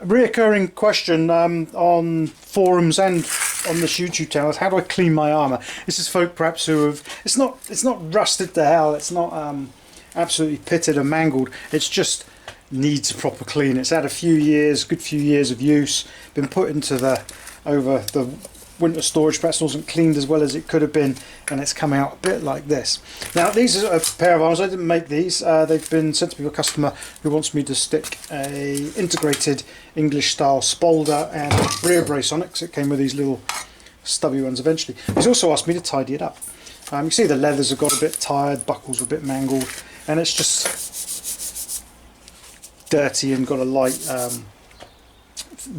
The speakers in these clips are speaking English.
A reoccurring question on forums and on this YouTube channel is how do I clean my armour? This is folk perhaps who have it's not rusted to hell, it's not absolutely pitted and mangled, it's just needs a proper clean. It's had a few years, good few years of use, been put into the over the winter storage, perhaps wasn't cleaned as well as it could have been, and it's come out a bit like this. Now these are a pair of arms. I didn't make these, they've been sent to me by a customer who wants me to stick a integrated English style spolder and rear brace on it, because it came with these little stubby ones eventually. He's also asked me to tidy it up. You can see the leathers have got a bit tired, buckles are a bit mangled, and it's just dirty and got a light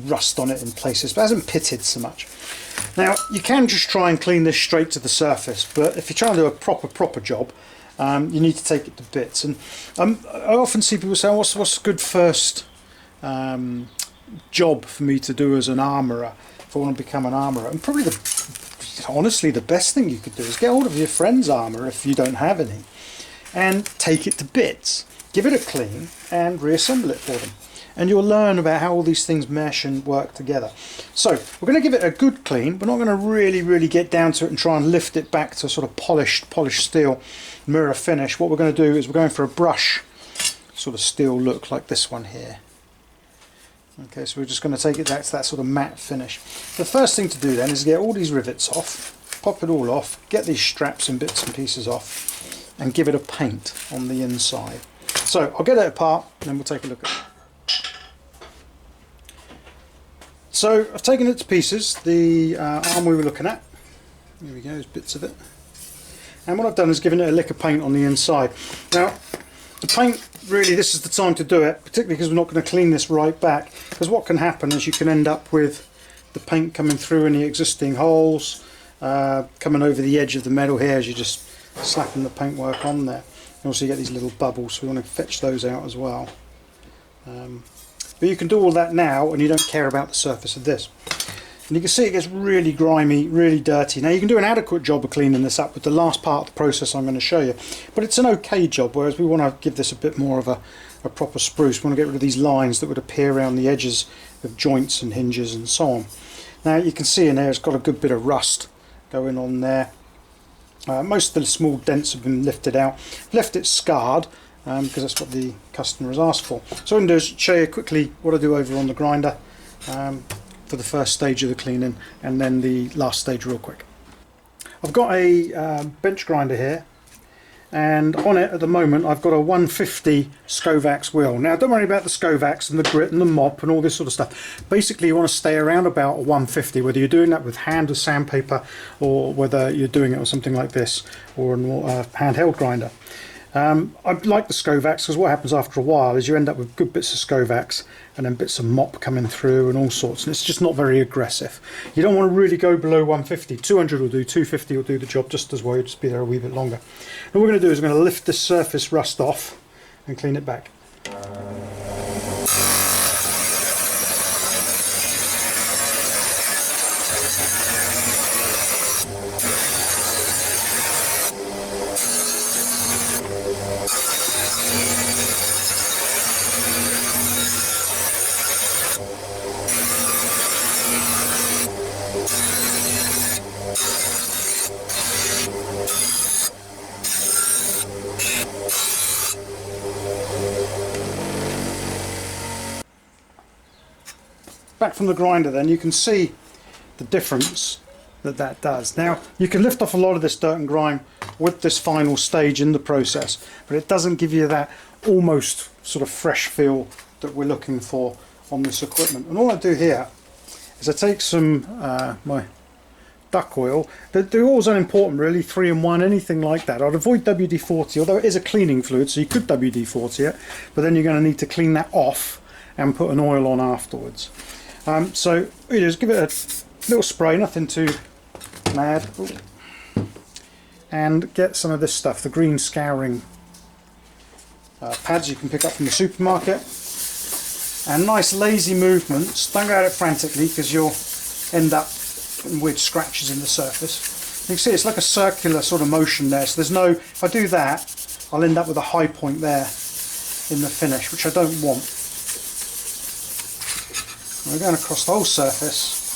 rust on it in places, but hasn't pitted so much. Now you can just try and clean this straight to the surface, but if you're trying to do a proper job, you need to take it to bits. And I often see people say, what's a good first job for me to do as an armourer if I want to become an armourer? And probably honestly the best thing you could do is get hold of your friend's armour if you don't have any, and take it to bits, give it a clean and reassemble it for them, and you'll learn about how all these things mesh and work together. So we're going to give it a good clean. We're not going to really get down to it and try and lift it back to sort of polished steel mirror finish. What we're going to do is we're going for a brush sort of steel look like this one here. Okay, so we're just going to take it back to that sort of matte finish. The first thing to do then is get all these rivets off, pop it all off, get these straps and bits and pieces off, and give it a paint on the inside. So I'll get it apart and then we'll take a look at it. So I've taken it to pieces, the arm we were looking at. Here we go, there's bits of it. And what I've done is given it a lick of paint on the inside. Now, the paint, really this is the time to do it, particularly because we're not going to clean this right back, because what can happen is you can end up with the paint coming through any existing holes, coming over the edge of the metal here as you're just slapping the paintwork on there. And also you get these little bubbles, so we want to fetch those out as well. But you can do all that now and you don't care about the surface of this. And you can see it gets really grimy, really dirty. Now you can do an adequate job of cleaning this up with the last part of the process I'm going to show you. But it's an okay job, whereas we want to give this a bit more of a proper spruce. We want to get rid of these lines that would appear around the edges of joints and hinges and so on. Now you can see in there it's got a good bit of rust going on there. Most of the small dents have been lifted out. Left it scarred, because that's what the customer has asked for. So what I'm going to do is show you quickly what I do over on the grinder for the first stage of the cleaning, and then the last stage real quick. I've got a bench grinder here, and on it at the moment I've got a 150 Scovax wheel. Now don't worry about the Scovax and the grit and the mop and all this sort of stuff. Basically you want to stay around about a 150, whether you're doing that with hand or sandpaper, or whether you're doing it with something like this or a handheld grinder. I like the Scovax because what happens after a while is you end up with good bits of Scovax and then bits of mop coming through and all sorts, and it's just not very aggressive. You don't want to really go below 150. 200 will do, 250 will do the job just as well, you'll just be there a wee bit longer. And what we're going to do is we're going to lift this surface rust off and clean it back. Back from the grinder then, you can see the difference that does. Now you can lift off a lot of this dirt and grime with this final stage in the process, but it doesn't give you that almost sort of fresh feel that we're looking for on this equipment. And all I do here is I take some my duck oil. The oil's unimportant really, 3-in-1, anything like that. I'd avoid WD-40, although it is a cleaning fluid, so you could WD-40 it, but then you're going to need to clean that off and put an oil on afterwards. So you just give it a little spray, nothing too mad. Ooh. And get some of this stuff, the green scouring pads you can pick up from the supermarket. And nice lazy movements, don't go at it frantically because you'll end up with scratches in the surface. You can see it's like a circular sort of motion there, so there's no, if I do that I'll end up with a high point there in the finish, which I don't want. We're going across the whole surface.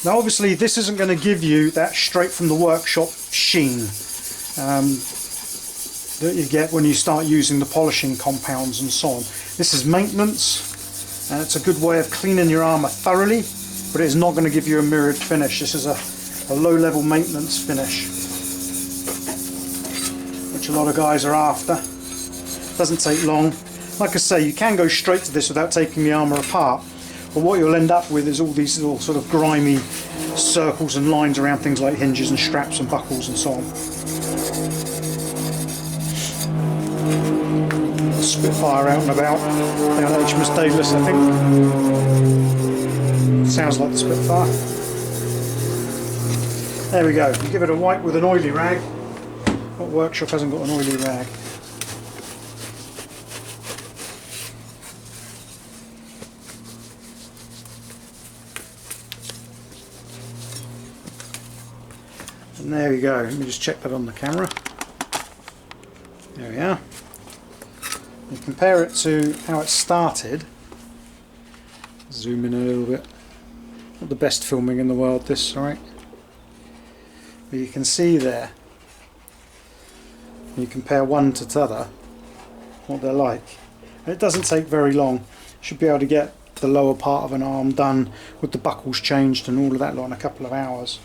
Now obviously this isn't going to give you that straight from the workshop sheen that you get when you start using the polishing compounds and so on. This is maintenance, and it's a good way of cleaning your armour thoroughly, but it is not going to give you a mirrored finish. This is a low-level maintenance finish, which a lot of guys are after. Doesn't take long. Like I say, you can go straight to this without taking the armour apart, but what you'll end up with is all these little sort of grimy circles and lines around things like hinges and straps and buckles and so on. Spitfire out and about down HMS Daedalus, I think. Sounds like the Spitfire. There we go. You give it a wipe with an oily rag. What workshop hasn't got an oily rag? And there we go. Let me just check that on the camera. There we are. You compare it to how it started. Zoom in a little bit. Not the best filming in the world, this, alright? But you can see there, when you compare one to the other, what they're like. And it doesn't take very long. You should be able to get the lower part of an arm done with the buckles changed and all of that lot in a couple of hours,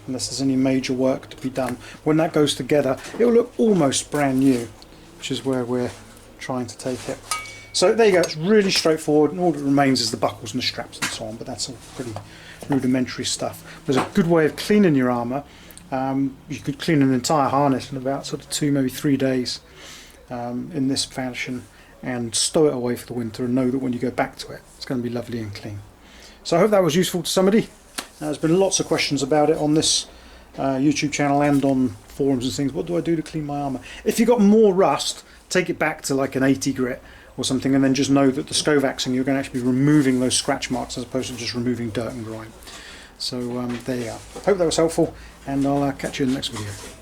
unless there's any major work to be done. When that goes together, it will look almost brand new, which is where we're trying to take it. So there you go, it's really straightforward, and all that remains is the buckles and the straps and so on, but that's all pretty rudimentary stuff. There's a good way of cleaning your armour. You could clean an entire harness in about sort of 2, maybe 3 days in this fashion, and stow it away for the winter and know that when you go back to it, it's going to be lovely and clean. So I hope that was useful to somebody. There's been lots of questions about it on this YouTube channel and on forums and things. What do I do to clean my armour? If you've got more rust, take it back to like an 80 grit or something, and then just know that the Scovaxing, you're going to actually be removing those scratch marks as opposed to just removing dirt and grime. So there you are. Hope that was helpful, and I'll catch you in the next video.